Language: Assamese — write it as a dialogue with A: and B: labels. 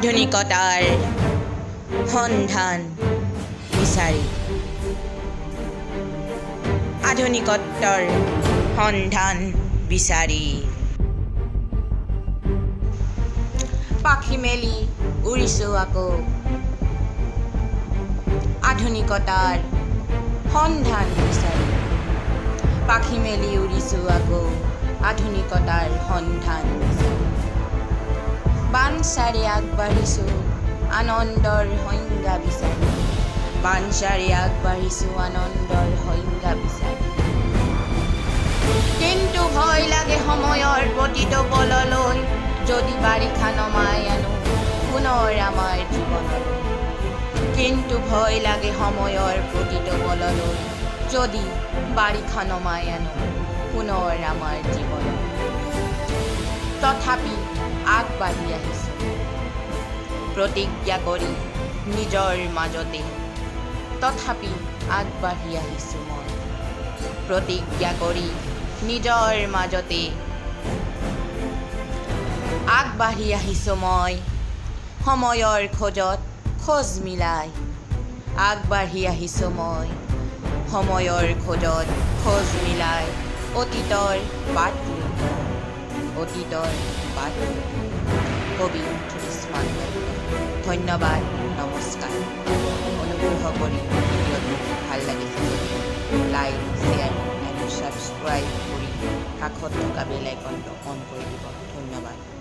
A: আধুনিকতাৰ সন্ধান বিচাৰি আধুনিকত্বৰ সন্ধান বিচাৰি পাখি মেলি উৰিছো আকৌ আধুনিকতাৰ সন্ধান বিচাৰি পাখি মেলি উৰিছো আকৌ আধুনিকতাৰ সন্ধান বিচাৰি বানচাৰি আগবাঢ়িছো আনন্দৰ সংজ্ঞা বিচাৰি বানচাৰি আগবাঢ়িছো আনন্দৰ সংজ্ঞা বিচাৰি কিন্তু ভয় লাগে সময়ৰ প্ৰতিটো পললৈ যদি বাৰিষা নমাই আনো পুনৰ আমাৰ জীৱনলৈ কিন্তু ভয় লাগে সময়ৰ প্ৰতিটো পললৈ যদি বাৰিষা নমাই আনো পুনৰ আমাৰ জীৱনলৈ তথাপি আগবাঢ়ি আহিছোঁ প্ৰতিজ্ঞা কৰি নিজৰ মাজতে তথাপি আগবাঢ়ি আহিছোঁ মই প্ৰতিজ্ঞা কৰি নিজৰ মাজতে আগবাঢ়ি আহিছোঁ মই সময়ৰ খোজত খোজ মিলাই আগবাঢ়ি আহিছোঁ মই সময়ৰ খোজত খোজ মিলাই অতীতৰ বাট অতীতৰ বাট কবি ধৃতিষ্মান ধন্যবাদ নমস্কাৰ অনুগ্ৰহ কৰি ভিডিঅ'টো ভাল লাগিছে লাইক শ্বেয়াৰ এণ্ড ছাবস্ক্ৰাইব কৰি কাষত থকা বেল আইকনটো অন কৰি দিব ধন্যবাদ।